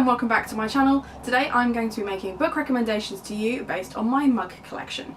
and welcome back to my channel. Today I'm going to be making book recommendations to you based on my mug collection.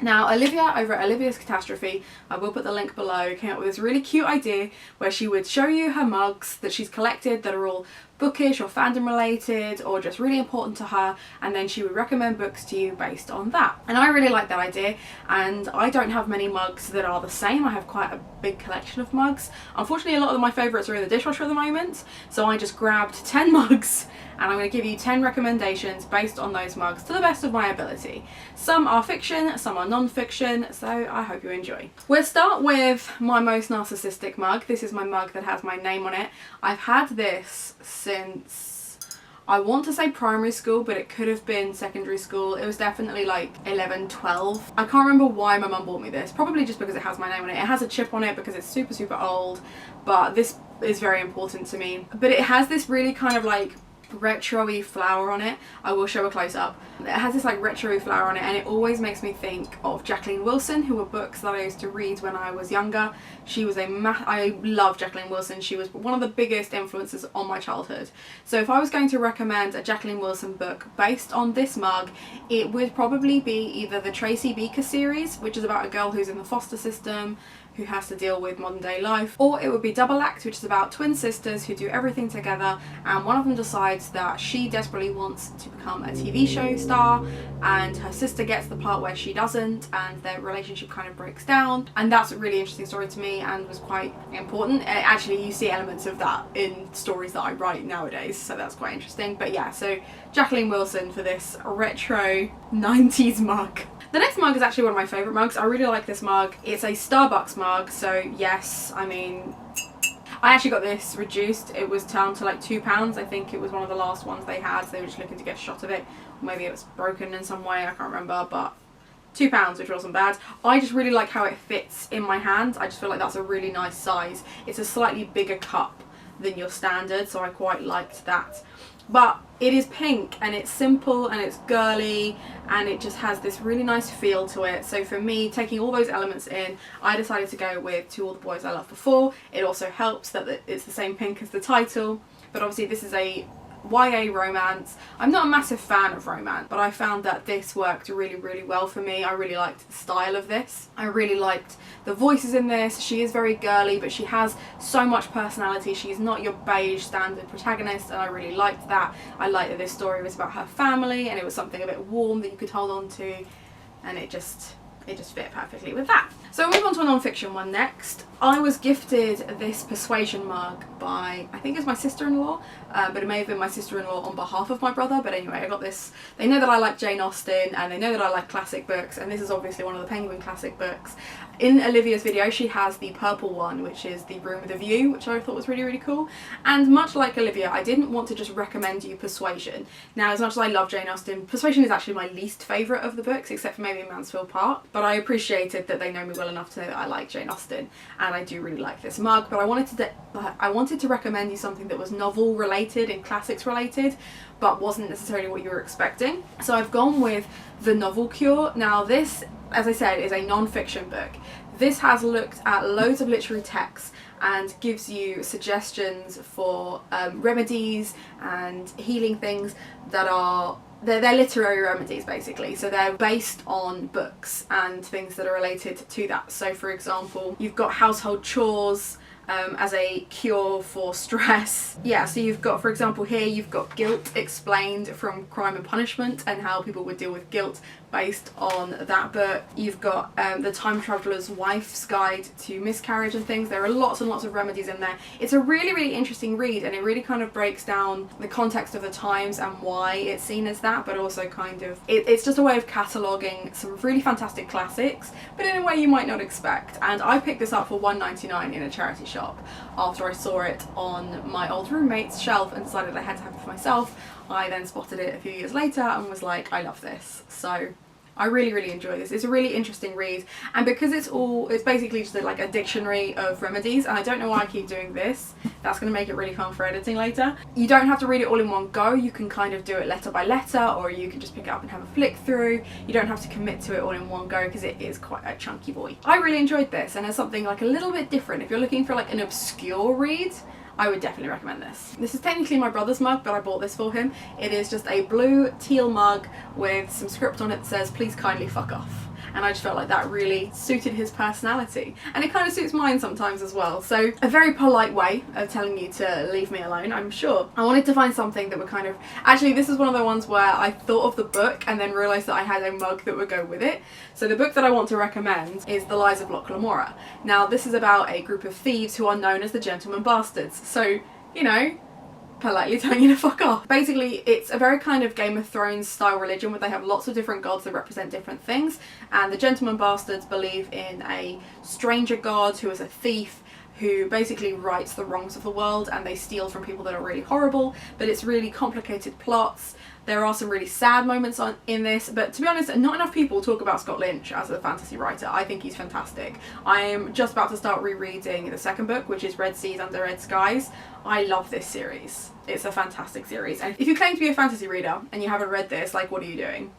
Now, Olivia over at Olivia's Catastrophe, I will put the link below, came up with this really cute idea where she would show you her mugs that she's collected that are all bookish or fandom related or just really important to her, and then she would recommend books to you based on that. And I really like that idea, and I don't have many mugs that are the same. I have quite a big collection of mugs. Unfortunately, a lot of my favourites are in the dishwasher at the moment, so I just grabbed 10 mugs and I'm going to give you 10 recommendations based on those mugs to the best of my ability. Some are fiction, some are non-fiction, so I hope you enjoy. We'll start with my most narcissistic mug. This is my mug that has my name on it. I've had this since, I want to say primary school, but it could have been secondary school. It was definitely like 11, 12. I can't remember why my mum bought me this. Probably just because it has my name on it. It has a chip on it because it's super, super old, but this is very important to me. But it has this really kind of like retro-y flower on it. I will show a close-up. It has this like retro-y flower on it, and it always makes me think of Jacqueline Wilson, who were books that I used to read when I was younger. She was I love Jacqueline Wilson. She was one of the biggest influences on my childhood. So if I was going to recommend a Jacqueline Wilson book based on this mug, it would probably be either the Tracy Beaker series, which is about a girl who's in the foster system who has to deal with modern day life, or it would be Double Act, which is about twin sisters who do everything together, and one of them decides that she desperately wants to become a TV show star, and her sister gets the part where she doesn't, and their relationship kind of breaks down. And that's a really interesting story to me and was quite important. Actually, you see elements of that in stories that I write nowadays, so that's quite interesting. But yeah, so Jacqueline Wilson for this retro 90s mug. The next mug is actually one of my favourite mugs. I really like this mug. It's a Starbucks mug, so yes, I mean, I actually got this reduced. It was down to like £2. I think it was one of the last ones they had, so they were just looking to get a shot of it. Or maybe it was broken in some way, I can't remember, but £2, which wasn't bad. I just really like how it fits in my hand. I just feel like that's a really nice size. It's a slightly bigger cup than your standard, so I quite liked that. But it is pink and it's simple and it's girly and it just has this really nice feel to it. So for me, taking all those elements in, I decided to go with To All the Boys I Loved Before. It also helps that it's the same pink as the title, but obviously this is a YA romance. I'm not a massive fan of romance, but I found that this worked really, really well for me. I really liked the style of this. I really liked the voices in this. She is very girly, but she has so much personality. She's not your beige standard protagonist, and I really liked that. I liked that this story was about her family, and it was something a bit warm that you could hold on to, and it just fit perfectly with that. So we'll move on to a non-fiction one next. I was gifted this Persuasion mug by, I think it's my sister-in-law, but it may have been my sister-in-law on behalf of my brother. But anyway, I got this. They know that I like Jane Austen, and they know that I like classic books, and this is obviously one of the Penguin classic books. In Olivia's video, she has the purple one, which is The Room with a View, which I thought was really, really cool. And much like Olivia, I didn't want to just recommend you Persuasion. Now, as much as I love Jane Austen, Persuasion is actually my least favourite of the books, except for maybe Mansfield Park. But I appreciated that they know me well enough to know that I like Jane Austen, and I do really like this mug. But I wanted to recommend you something that was novel related and classics related, but wasn't necessarily what you were expecting. So I've gone with The Novel Cure. Now this, as I said, is a non-fiction book. This has looked at loads of literary texts and gives you suggestions for remedies and healing things that are they're literary remedies basically, so they're based on books and things that are related to that. So for example, you've got household chores as a cure for stress. Yeah, so you've got, for example, here you've got guilt explained from Crime and Punishment and how people would deal with guilt based on that book. You've got the Time Traveller's Wife's Guide to Miscarriage and things. There are lots and lots of remedies in there. It's a really, really interesting read, and it really kind of breaks down the context of the times and why it's seen as that, but also kind of, it's just a way of cataloguing some really fantastic classics, but in a way you might not expect. And I picked this up for £1.99 in a charity shop after I saw it on my old roommate's shelf and decided I had to have it for myself. I then spotted it a few years later and was like, I love this. So I really, really enjoy this. It's a really interesting read, and because it's basically just like a dictionary of remedies, and I don't know why I keep doing this. That's going to make it really fun for editing later. You don't have to read it all in one go. You can kind of do it letter by letter, or you can just pick it up and have a flick through. You don't have to commit to it all in one go because it is quite a chunky boy. I really enjoyed this, and it's something like a little bit different. If you're looking for like an obscure read, I would definitely recommend this. This is technically my brother's mug, but I bought this for him. It is just a blue teal mug with some script on it that says, "Please kindly fuck off." And I just felt like that really suited his personality. And it kind of suits mine sometimes as well. So a very polite way of telling you to leave me alone, I'm sure. I wanted to find something that would kind of... Actually, this is one of the ones where I thought of the book and then realised that I had a mug that would go with it. So the book that I want to recommend is The Lies of Loch Lamora. Now, this is about a group of thieves who are known as the Gentleman Bastards. So, you know, politely telling you to fuck off. Basically, it's a very kind of Game of Thrones style religion where they have lots of different gods that represent different things, and the Gentleman Bastards believe in a stranger god who is a thief who basically rights the wrongs of the world, and they steal from people that are really horrible, but it's really complicated plots. There are some really sad moments in this, but to be honest, not enough people talk about Scott Lynch as a fantasy writer. I think he's fantastic. I am just about to start rereading the second book, which is Red Seas Under Red Skies. I love this series. It's a fantastic series. And if you claim to be a fantasy reader and you haven't read this, like, what are you doing?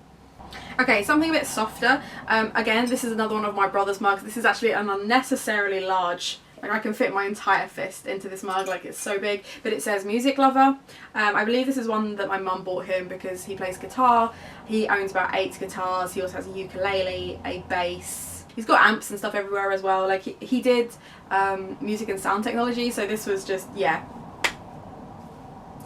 Okay, something a bit softer. Again, this is another one of my brother's mugs. This is actually an unnecessarily large... Like, I can fit my entire fist into this mug, like it's so big. But it says Music Lover. I believe this is one that my mum bought him because he plays guitar. He owns about 8 guitars. He also has a ukulele, a bass. He's got amps and stuff everywhere as well. Like, he did music and sound technology, so this was just, yeah,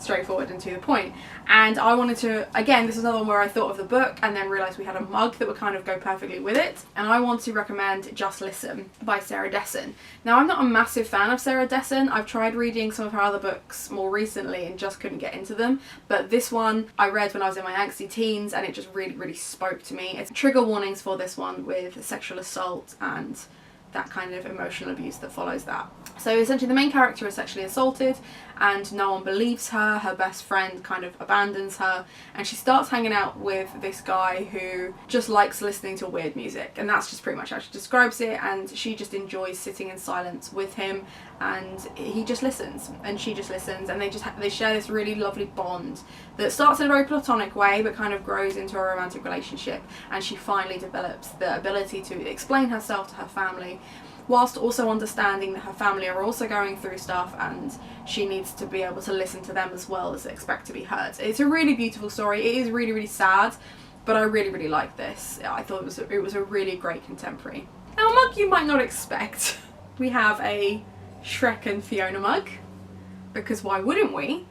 straightforward and to the point. And I wanted to, again, this is another one where I thought of the book and then realised we had a mug that would kind of go perfectly with it, and I want to recommend Just Listen by Sarah Dessen. Now, I'm not a massive fan of Sarah Dessen. I've tried reading some of her other books more recently and just couldn't get into them, but this one I read when I was in my angsty teens and it just really, really spoke to me. It's trigger warnings for this one with sexual assault and that kind of emotional abuse that follows that. So essentially the main character is sexually assaulted and no one believes her. Her best friend kind of abandons her and she starts hanging out with this guy who just likes listening to weird music, and that's just pretty much how she describes it, and she just enjoys sitting in silence with him and he just listens and she just listens, and they share this really lovely bond that starts in a very platonic way but kind of grows into a romantic relationship, and she finally develops the ability to explain herself to her family whilst also understanding that her family are also going through stuff and she needs to be able to listen to them as well as they expect to be heard. It's a really beautiful story. It is really, really sad, but I really, really like this. I thought it was a really great contemporary. Now, a mug you might not expect. We have a Shrek and Fiona mug, because why wouldn't we?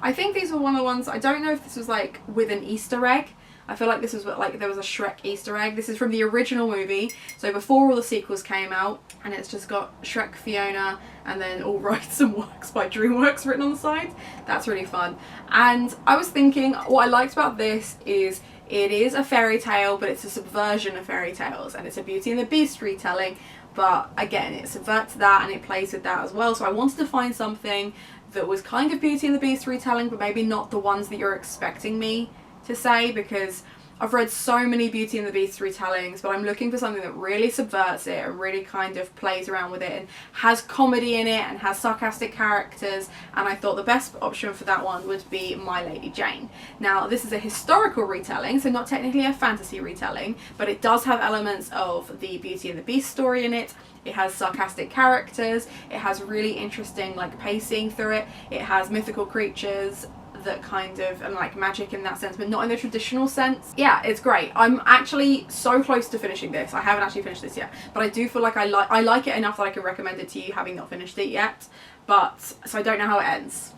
I think these were one of the ones, I don't know if this was like with an Easter egg. I feel like this was like there was a Shrek Easter egg. This is from the original movie, so before all the sequels came out, and it's just got Shrek, Fiona, and then all rights and works by DreamWorks written on the side. That's really fun. And I was thinking, what I liked about this is it is a fairy tale, but it's a subversion of fairy tales, and it's a Beauty and the Beast retelling, but again, it subverts that and it plays with that as well. So I wanted to find something that was kind of Beauty and the Beast retelling, but maybe not the ones that you're expecting me to say, because I've read so many Beauty and the Beast retellings, but I'm looking for something that really subverts it and really kind of plays around with it and has comedy in it and has sarcastic characters, and I thought the best option for that one would be My Lady Jane. Now, this is a historical retelling, so not technically a fantasy retelling, but it does have elements of the Beauty and the Beast story in it. It has sarcastic characters, it has really interesting like pacing through it, it has mythical creatures that kind of, and like magic in that sense, but not in the traditional sense. Yeah, it's great. I'm actually so close to finishing this. I haven't actually finished this yet, but I do feel like I like it enough that I can recommend it to you, having not finished it yet. But so I don't know how it ends,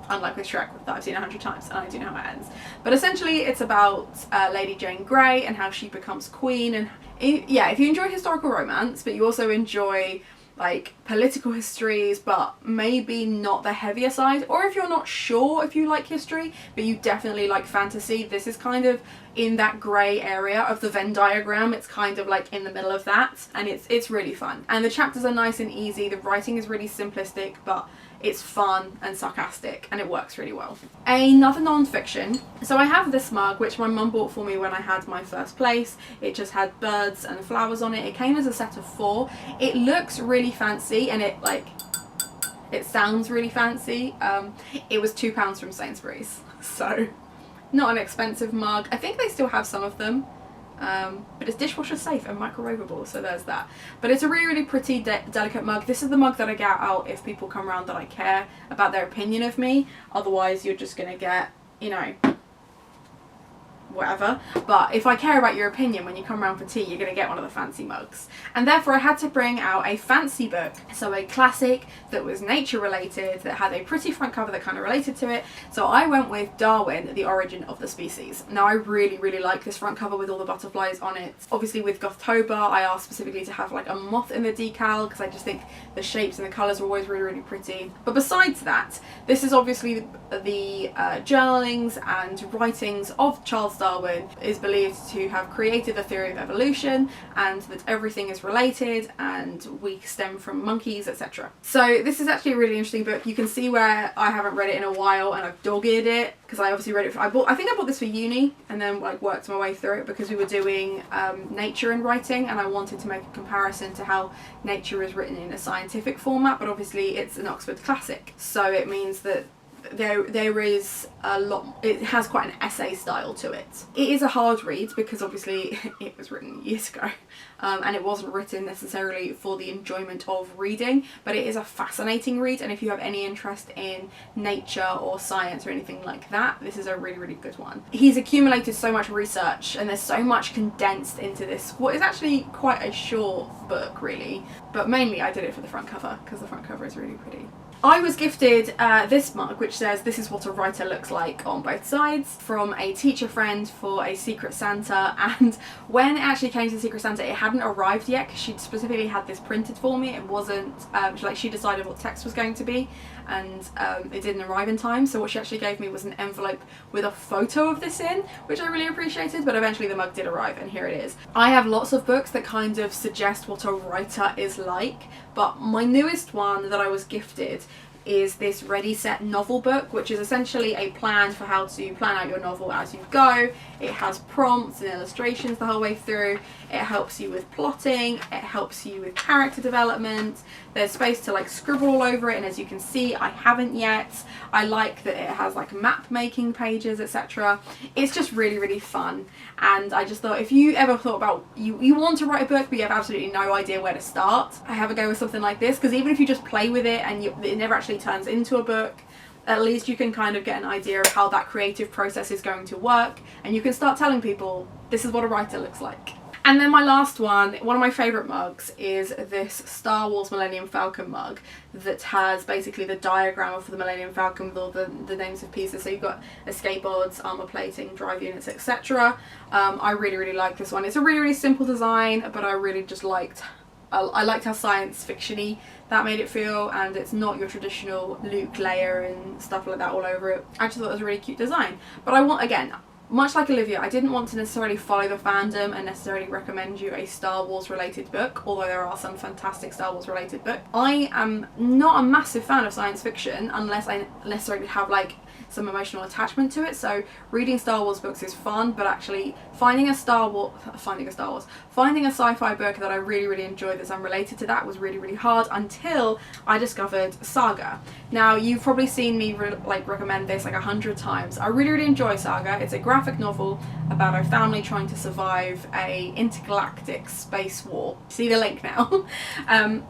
unlike with Shrek that I've seen 100 times, and I do know how it ends. But essentially it's about Lady Jane Grey and how she becomes queen, and yeah, if you enjoy historical romance but you also enjoy like political histories but maybe not the heavier side, or if you're not sure if you like history but you definitely like fantasy, this is kind of in that grey area of the Venn diagram. It's kind of like in the middle of that, and it's really fun, and the chapters are nice and easy. The writing is really simplistic, but It's fun and sarcastic and it works really well. Another non-fiction. So I have this mug which my mum bought for me when I had my first place. It just had birds and flowers on it. It came as a set of 4. It looks really fancy and it sounds really fancy. It was £2 from Sainsbury's, so not an expensive mug. I think they still have some of them. But it's dishwasher safe and microwavable, so there's that. But it's a really, really pretty, delicate mug. This is the mug that I get out if people come around that I care about their opinion of me. Otherwise, you're just going to get, you know, whatever. But if I care about your opinion when you come around for tea, you're going to get one of the fancy mugs. And therefore I had to bring out a fancy book, so a classic that was nature related, that had a pretty front cover that kind of related to it. So I went with Darwin, The Origin of the Species. Now I really, really like this front cover with all the butterflies on it. Obviously with Gothtober I asked specifically to have like a moth in the decal because I just think the shapes and the colours are always really, really pretty. But besides that, this is obviously the journalings and writings of Charles Darwin. Is believed to have created the theory of evolution and that everything is related and we stem from monkeys, etc. So this is actually a really interesting book. You can see where I haven't read it in a while and I've dog-eared it because I obviously read it I think I bought this for uni and then like worked my way through it because we were doing nature and writing and I wanted to make a comparison to how nature is written in a scientific format, but obviously it's an Oxford classic, so it means that there is a lot, it has quite an essay style to it. It is a hard read because obviously it was written years ago and it wasn't written necessarily for the enjoyment of reading, but it is a fascinating read, and if you have any interest in nature or science or anything like that, this is a really, really good one. He's accumulated so much research and there's so much condensed into this, what is actually quite a short book really, but mainly I did it for the front cover because the front cover is really pretty. I was gifted this mug which says "This is what a writer looks like" on both sides from a teacher friend for a Secret Santa, and when it actually came to the Secret Santa it hadn't arrived yet because she'd specifically had this printed for me. It wasn't, like she decided what text was going to be and it didn't arrive in time, so what she actually gave me was an envelope with a photo of this in, which I really appreciated, but eventually the mug did arrive and here it is. I have lots of books that kind of suggest what a writer is like, but my newest one that I was gifted is this Ready Set novel book, which is essentially a plan for how to plan out your novel as you go. It has prompts and illustrations the whole way through. It helps you with plotting, it helps you with character development. There's space to like scribble all over it, and as you can see I haven't yet. I like that it has like map making pages, etc. It's just really, really fun, and I just thought if you ever thought about you want to write a book but you have absolutely no idea where to start, I have a go with something like this, because even if you just play with it and it never actually turns into a book, at least you can kind of get an idea of how that creative process is going to work, and you can start telling people this is what a writer looks like. And then my last one of my favourite mugs, is this Star Wars Millennium Falcon mug that has basically the diagram of the Millennium Falcon with all the names of pieces. So you've got escape pods, armour plating, drive units, etc. I really, really like this one. It's a really, really simple design, but I really just liked how science fiction-y that made it feel, and it's not your traditional Luke, Leia and stuff like that all over it. I just thought it was a really cute design. But I want, again, much like Olivia, I didn't want to necessarily follow the fandom and necessarily recommend you a Star Wars related book, although there are some fantastic Star Wars related books. I am not a massive fan of science fiction unless I necessarily have like some emotional attachment to it, so reading Star Wars books is fun, but actually finding a sci-fi book that I really, really enjoyed that's unrelated to that was really, really hard until I discovered Saga. Now you've probably seen me recommend this like 100 times. I really, really enjoy Saga. It's a graphic novel about a family trying to survive a intergalactic space war. See the link now.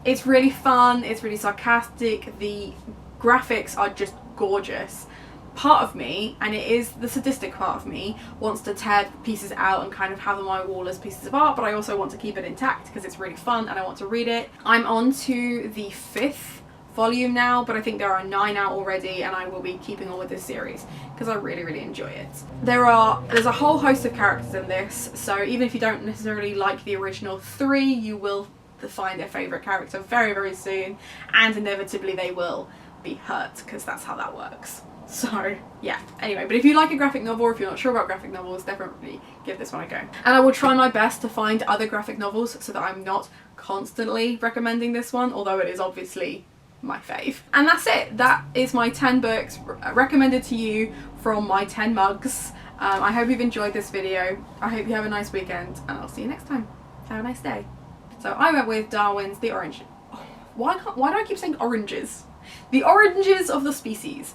It's really fun, it's really sarcastic, the graphics are just gorgeous. Part of me, and it is the sadistic part of me, wants to tear pieces out and kind of have them on my wall as pieces of art, but I also want to keep it intact because it's really fun and I want to read it. I'm on to the 5th volume now, but I think there are 9 out already, and I will be keeping on with this series because I really, really enjoy it. There's a whole host of characters in this, so even if you don't necessarily like the original 3, you will find their favourite character very, very soon, and inevitably they will be hurt because that's how that works. So yeah, anyway, but if you like a graphic novel, or if you're not sure about graphic novels, definitely give this one a go. And I will try my best to find other graphic novels so that I'm not constantly recommending this one, although it is obviously my fave. And that's it. That is my 10 books recommended to you from my 10 mugs. I hope you've enjoyed this video. I hope you have a nice weekend, and I'll see you next time. Have a nice day. So I went with Darwin's The Orange. Why do I keep saying oranges? The Oranges of the Species.